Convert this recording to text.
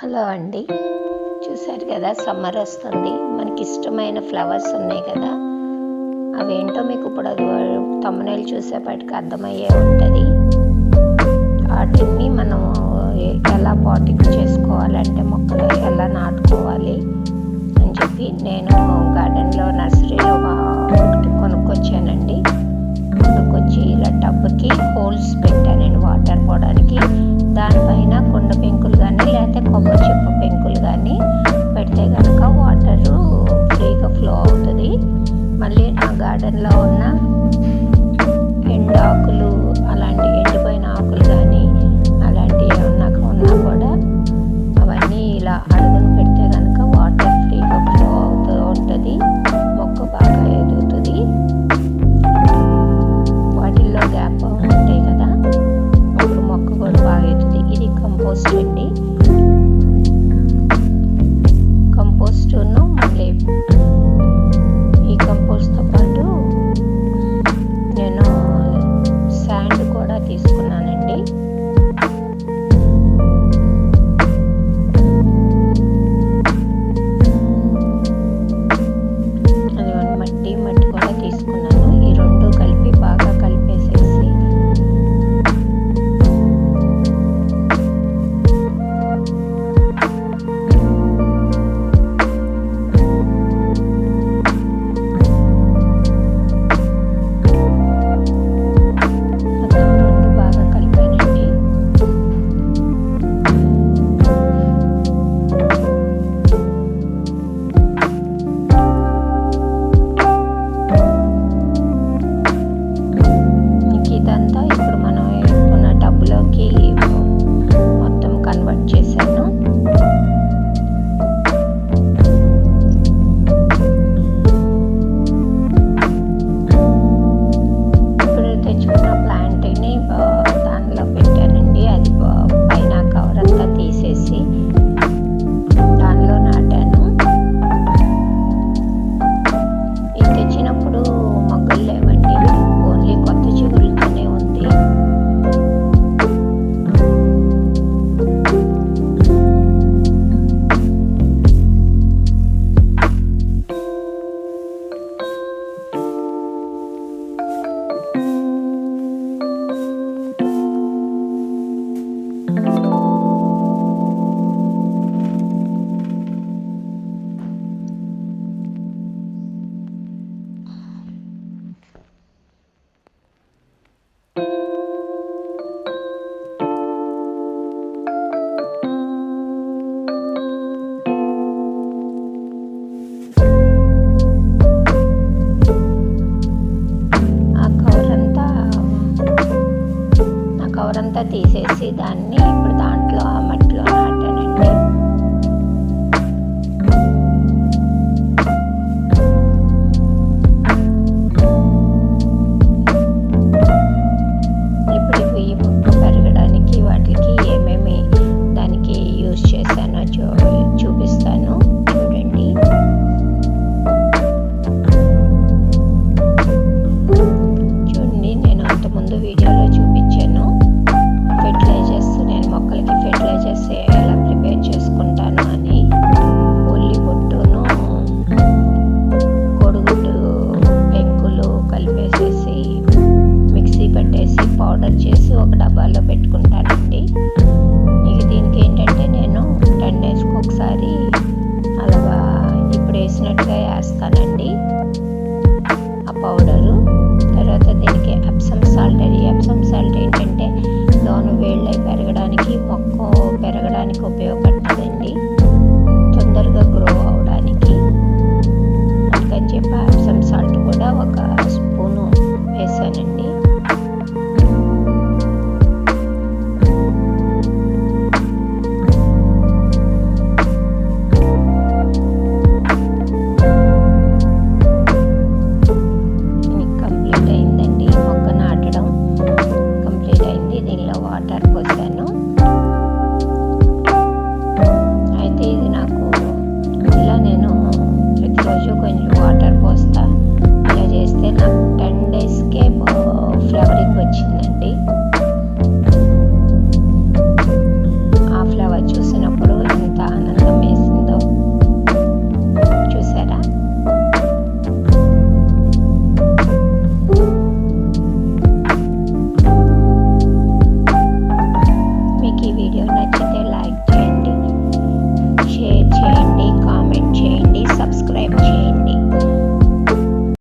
Hello అండి. చూశారు కదా, సమ్మర్ వస్తుంది. మనకి ఇష్టమైన ఫ్లవర్స్ ఉన్నాయి కదా, అవేంటో మీకు ఇప్పుడు అది తమ్మునేలు చూసేపాటికి అర్థమయ్యే ఉంటుంది. వాటిని మనం ఎలా పాటింగ్ చేసుకోవాలంటే మొక్కలు ఎలా నాటుకోవాలి అని చెప్పి నేను గార్డెన్లో నర్సరీలో ఒకటి కొనుక్కొచ్చానండి. కొనుక్కొచ్చి ఇలా టబ్కి హోల్స్ పెట్టానండి వాటర్ పోవడానికి. దానిపైన కుండ పెంకులు కానీ లేకపోతే కొబ్బరి చిప్ప పెంకులు కానీ పెడితే కనుక వాటరు ఫ్రీగా ఫ్లో అవుతుంది. మళ్ళీ నా గార్డెన్లో ఉన్న ఎండాకులు అలాంటి ఎండిపోయిన ఆకులు కానీ అలాంటివి ఉన్నా కూడా అవన్నీ ఇలా అడుగును పెడితే కనుక వాటర్ ఫ్రీగా ఫ్లో అవుతూ ఉంటుంది. మొక్క బాగా ఎదుగుతుంది. వాటిల్లో గ్యాప్ ఉంటాయి కదా, అప్పుడు మొక్క కూడా బాగా ఎదుగుతుంది. ఇది కంపోస్ట్ అండి. కంపోస్ట్ను మళ్ళీ ఈ కంపోస్ట్తో పాటు నేను శాండ్ కూడా తీసుకున్నానండి. అది మట్టి కూడా తీసుకున్నాను. ఈ రెండు కలిపి బాగా కలిపేసేసి మొత్తం కన్వర్ట్ చేశాను. ఇప్పుడు తెచ్చుకున్న ప్లాంట్ని దానిలో పెట్టానండి. అది పైన కవర్ అంతా తీసేసి దానిలో నాటాను. ఇది తెచ్చినప్పుడు మొగ్గలు లేవండి, ఓన్లీ కొత్త చిగురులతోనే ఉంది. కవర్ అంతా తీసేసి దాన్ని